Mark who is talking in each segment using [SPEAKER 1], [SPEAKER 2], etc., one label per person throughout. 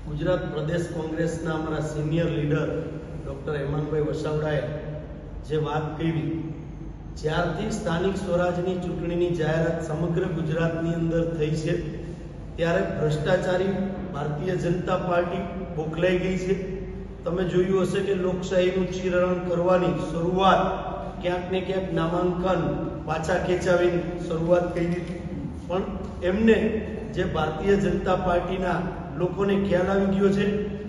[SPEAKER 1] ગુજરાત પ્રદેશ કોંગ્રેસના અમારા senior leader doctor Hemangbhai વસાવડાએ જે વાત કરી, જ્યારથી સ્થાનિક સ્વરાજની ચૂંટણીની જાહેરાત સમગ્ર ગુજરાતની અંદર થઈ છે ત્યારે ભ્રષ્ટાચારી ભારતીય જનતા પાર્ટી બોખલાઈ ગઈ છે. તમે જોયું હશે કે લોકશાહીનું ચીરહરણ કરવાની શરૂઆત ક્યાંક ને ક્યાંક નામાંકન પાછા ખેંચાવીને શરૂઆત કરી હતી, પણ એમને જે ભારતીય જનતા પાર્ટીના લોકોને ખ્યાલ આવી ગયો છે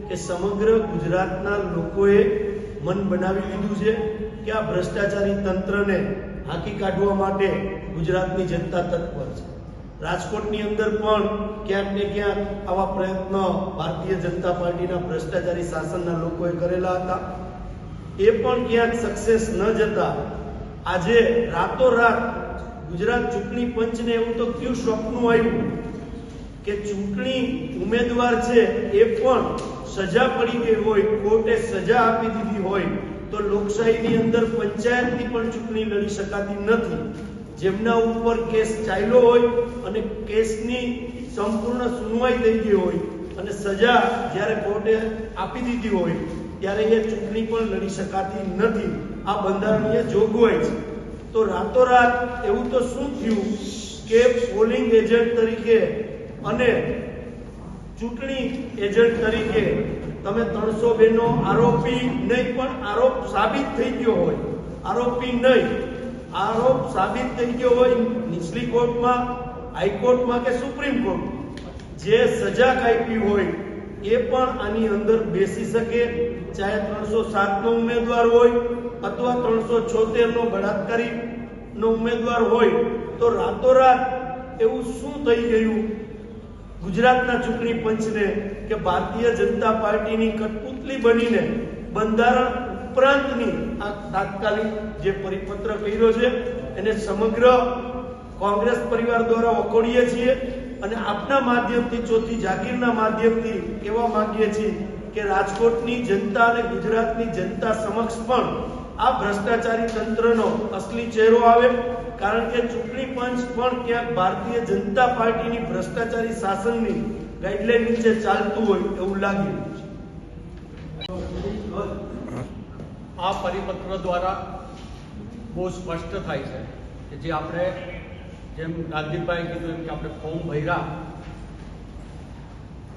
[SPEAKER 1] કે સમગ્ર ગુજરાતના લોકોએ મન બનાવી લીધું છે કે આ ભ્રષ્ટાચારી તંત્રને હાંકી કાઢવા માટે ગુજરાતની જનતા તત્પર છે. રાજકોટની અંદર પણ ક્યાંક ને ક્યાંક આવા પ્રયત્નો ભારતીય જનતા પાર્ટીના ભ્રષ્ટાચારી શાસનના લોકોએ કરેલા હતા. એ પણ ક્યાંક સક્સેસ ન જતા આજે રાતોરાત ગુજરાત ચૂંટણી પંચને એવું તો કયું સ્વપ્ન આવ્યું કે ચૂંટણી ઉમેદવાર છે એ પણ સજા પડી ગઈ હોય, કોર્ટે સજા આપી દીધી હોય તો લોકશાહીની અંદર પંચાયતની પણ ચૂંટણી લડી શકાતી નથી. જેમના ઉપર કેસ ચાલ્યો હોય અને કેસની સંપૂર્ણ સુનવાઈ થઈ ગઈ હોય અને સજા જ્યારે કોર્ટે આપી દીધી હોય ત્યારે એ ચૂંટણી પણ લડી શકાતી નથી. આ બંધારણીય જોગવાઈ છે. તો રાતોરાત એવું તો શું થયું કે પોલિંગ એજન્ટ તરીકે અને ચૂંટણી એજન્ટ તરીકે તમે 302 નો આરોપી નહીં પણ આરોપ સાબિત થઈ ગયો હોય, આરોપી નહીં આરોપ સાબિત થઈ ગયો હોય નીચલી કોર્ટમાં, હાઈકોર્ટમાં કે સુપ્રીમ કોર્ટમાં જે સજા કાપી હોય એ પણ આની અંદર બેસી શકે, ચાહે 307 નો ઉમેદવાર હોય અથવા 376 નો બળાત્કારી નો ઉમેદવાર હોય. તો રાતોરાત એવું શું થઈ ગયું ગુજરાતના ચૂંટણી પંચને કે ભારતીય જનતા પાર્ટીની કઠપુતલી બનીને બંધારણ ઉપરાંતની આ તાત્કાલિક જે પરિપત્ર કર્યો છે એને સમગ્ર કોંગ્રેસ પરિવાર દ્વારા વખોડીએ છીએ અને આપના માધ્યમથી, ચોથી જાગીરના માધ્યમથી કહેવા માંગીએ છીએ કે રાજકોટની જનતા અને ગુજરાતની જનતા સમક્ષ પણ આ ભ્રષ્ટાચારી તંત્રનો અસલી ચહેરો આવે, કારણ કે ચૂંટણી પંચ પણ ક્યાંક ભારતીય જનતા પાર્ટીની ભ્રષ્ટાચારી શાસનની ગાઈડલાઈન નીચે ચાલતું હોય એવું લાગી રહ્યું છે.
[SPEAKER 2] આ પરિપત્ર દ્વારા બહુ સ્પષ્ટ થાય છે કે જે આપણે જેમ ગાંધીભાઈ કીધું એમ કે આપણે ફોર્મ ભર્યા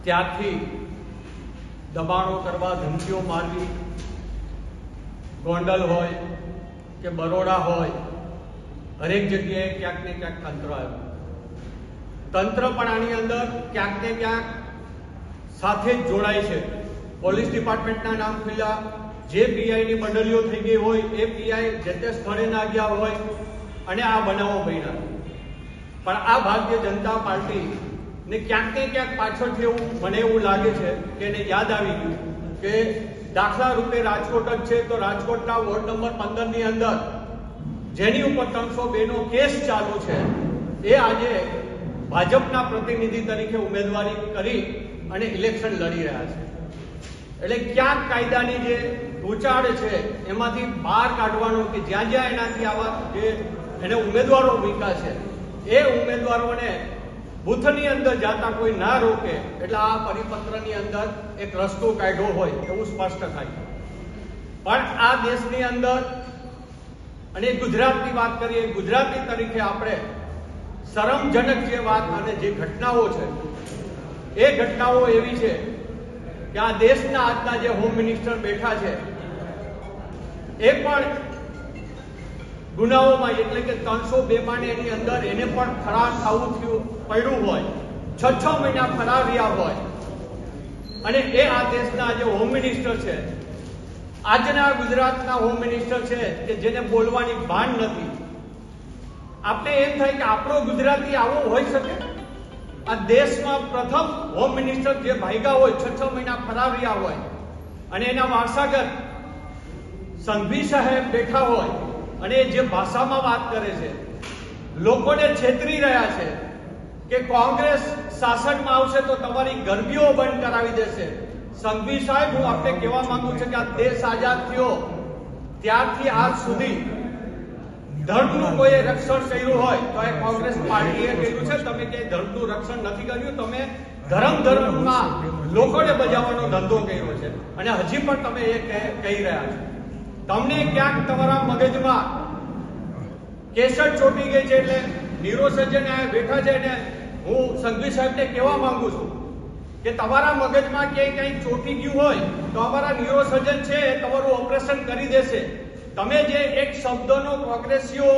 [SPEAKER 2] ત્યારથી દબાણો કરવા, ધમકીઓ મારવી, ગોંડલ હોય કે બરોડા હોય હરેક જગ્યાએ ક્યાંક ને ક્યાંક તંત્ર આવ્યું. તંત્ર પણ આની અંદર ક્યાંક ને ક્યાંક સાથે જ જોડાય છે. પોલીસ ડિપાર્ટમેન્ટના નામ ખુલ્યા, જે પીઆઈની મંડળીઓ થઈ ગઈ હોય એ પીઆઈ જે તે સ્થળે ના ગયા હોય અને આ બનાવો બન્યા. પણ આ ભારતીય જનતા પાર્ટી ને ક્યાંક ને ક્યાંક પાછળથી એવું મને એવું લાગે છે કે એને યાદ આવી ગયું કે દાખલા રૂપે રાજકોટ જ છે તો રાજકોટના વોર્ડ નંબર 15 ની અંદર જેની ઉપર 302 નો કેસ ચાલુ છે એ આજે ભાજપના પ્રતિનિધિ તરીકે ઉમેદવારી કરી અને ઇલેક્શન લડી રહ્યા છે. એટલે ક્યાંક કાયદાની જે ઉચાડ છે એમાંથી બહાર કાઢવાનું કે જ્યાં જ્યાં એનાથી આવા જે એને ઉમેદવારો મૂક્યા છે એ ઉમેદવારોને બૂથની અંદર જાતા કોઈ ના રોકે, એટલે આ પરિપત્રની અંદર એક રસ્તો કાઢ્યો હોય એવું સ્પષ્ટ થાય. પણ આ દેશની અંદર અને ગુજરાતની વાત કરીએ, ગુજરાતી તરીકે આપણે શરમજનક જે વાત અને જે ઘટનાઓ છે એ ઘટનાઓ એવી છે કે આ દેશના આજના જે હોમ મિનિસ્ટર બેઠા છે એ પણ ગુનાઓમાં એટલે કે 302 માં એની અંદર એને પણ ફરાર થવું પડ્યું હોય, 6 મહિના ફરાર રહ્યા હોય અને એ આ દેશના જે હોમ મિનિસ્ટર છે, આજના ગુજરાતના હોમ મિનિસ્ટર છે કે જેને બોલવાની ભાન નથી. આપણે એમ થાય કે આપણો ગુજરાતી આવો હોઈ શકે? આ દેશમાં પ્રથમ હોમ મિનિસ્ટર જે ભાગ્યા હોય, 6 મહિના ફરાર રહ્યા હોય અને એના વારસાગત સંઘવી સાહેબ બેઠા હોય અને જે ભાષામાં વાત કરે છે, લોકોને છેતરી રહ્યા છે કે કોંગ્રેસ શાસનમાં આવશે તો તમારી ગરબીઓ બંધ કરાવી દેશે. સંઘવી સાહેબ, હું આપને કહેવા માંગુ છું કે આ દેશ આઝાદ થયો ત્યારથી આજ સુધી ધર્મનું કોઈ રક્ષણ કર્યું હોય તો એ કોંગ્રેસ પાર્ટીએ કર્યું છે. તમે કે ધર્મનું રક્ષણ નથી કર્યું, તમે ધર્મમાં લોકોને બજાવવાનો ધંધો કર્યો છે અને હજી પણ તમે એ કહી રહ્યા છો. તમને ક્યાંક તમારા મગજમાં કેસર ચોટી ગઈ છે. એટલે ન્યુરોસર્જન આ બેઠા છે ને હું સંઘવી સાહેબને કહેવા માંગુ છું કે તમારા મગજમાં ક્યાંય કંઈ ચોટી ગયું હોય તો અમારા ન્યુરોસર્જન છે તમારું ઓપરેશન કરી દેશે. તમે જે એક શબ્દનો કોંગ્રેસીઓ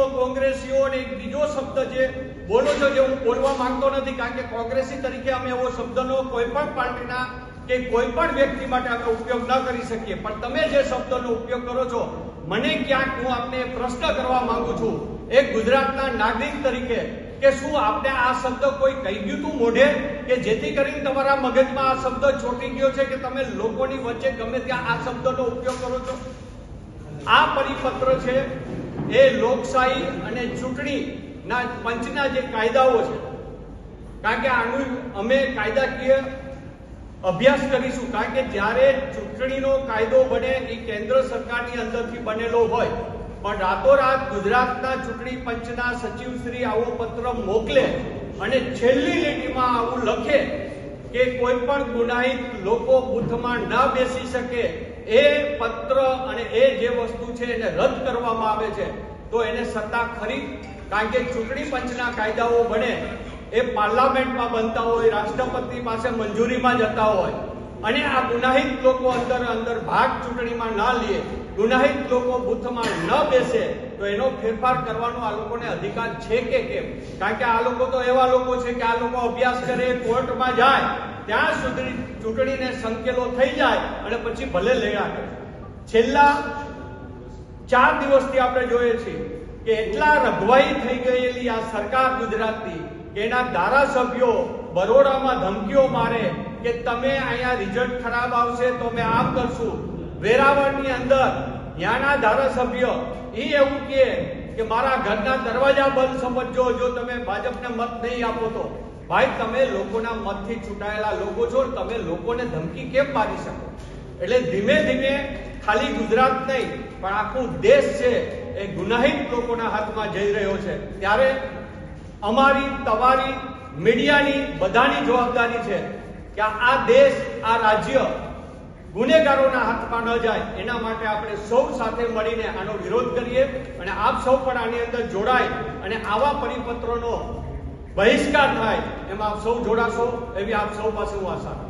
[SPEAKER 2] અને એક બીજો શબ્દ જે બોલો છો, જે હું બોલવા માંગતો નથી, કારણ કે કોંગ્રેસી તરીકે અમે એવો શબ્દનો કોઈ પણ પાર્ટીના કે કોઈ પણ વ્યક્તિ માટે અમે ઉપયોગ ન કરી શકીએ, પણ તમે જે શબ્દનો ઉપયોગ કરો છો, મને ક્યાંક હું આપને પ્રશ્ન કરવા માંગુ છું એક ગુજરાતના નાગરિક તરીકે કે શું આપને આ શબ્દ કોઈ કહી ગયું તું મોઢે કે જેથી કરીને તમારા મગજમાં આ શબ્દ ચોટી ગયો છે કે તમે લોકોની વચ્ચે ગમે ત્યાં આ શબ્દનો ઉપયોગ કરો છો? આ પરિપત્ર છે એ લોકશાહી અને ચૂંટણીના પંચના જે કાયદાઓ છે, કારણ કે આનું અમે કાયદાકીય અભ્યાસ કરીશું, કારણ કે જ્યારે ચૂંટણીનો કાયદો બને એ કેન્દ્ર સરકારની અંદરથી બનેલો હોય, પણ રાતોરાત ગુજરાતના ચૂંટણી પંચના સચિવશ્રી આવો પત્ર મોકલે અને છેલ્લી લીટીમાં આવું લખે કે કોઈ પણ ગુનાહિત લોકો બૂથમાં ન બેસી શકે, એ પત્ર અને એ જે વસ્તુ છે એને રદ કરવામાં આવે છે, તો એને સત્તા ખરી? કારણ કે ચૂંટણી પંચના કાયદાઓ બને એ પાર્લામેન્ટમાં બનતા હોય, રાષ્ટ્રપતિ પાસે મંજૂરીમાં જતા હોય, અને આ ગુનાહિત લોકો અંદર ભાગ ચૂંટણીમાં ના લે, ગુનાહિત લોકો બૂથમાં ન બેસે, તો એનો ફેરફાર કરવાનો આ લોકોને અધિકાર છે કે કેમ? કારણ કે આ લોકો તો એવા લોકો છે કે આ લોકો અભ્યાસ કરે, કોર્ટમાં જાય, ત્યાં સુધી ચૂંટણીને સંકેલો થઈ જાય અને પછી ભલે લડ્યા કરે. છેલ્લા 4 દિવસથી આપણે જોઈએ છીએ કે એટલા રઘવાઈ થઈ ગયેલી આ સરકાર ગુજરાતની કે એના ધારાસભ્યો બરોડામાં ધમકીઓ મારે કે તમે અહીંયા રિઝલ્ટ ખરાબ આવશે તો અમે આમ કરશું. વેરાવળની અંદર ત્યાંના ધારાસભ્ય એવું કે મારા ઘરના દરવાજા બંધ સમજજો જો તમે ભાજપને મત નહીં આપો તો. ભાઈ, તમે લોકોના મતથી ચૂંટાયેલા લોકો છો, તમે લોકોને ધમકી કેમ મારી શકો? એટલે ધીમે ધીમે ખાલી ગુજરાત નહીં પણ આખું દેશ છે એ ગુનાહિત લોકોના હાથમાં જઈ રહ્યો છે. ત્યારે અમારી, તમારી, મીડિયાની બધાની જવાબદારી છે કે આ દેશ, આ રાજ્ય ગુનેગારોના હાથમાં ન જાય, એના માટે આપણે સૌ સાથે મળીને આનો વિરોધ કરીએ અને આપ સૌ પણ આની અંદર જોડાય અને આવા પરિપત્રોનો બહિષ્કાર થાય એમાં આપ સૌ જોડાશો એવી આપ સૌ પાસે હું આશા રાખું.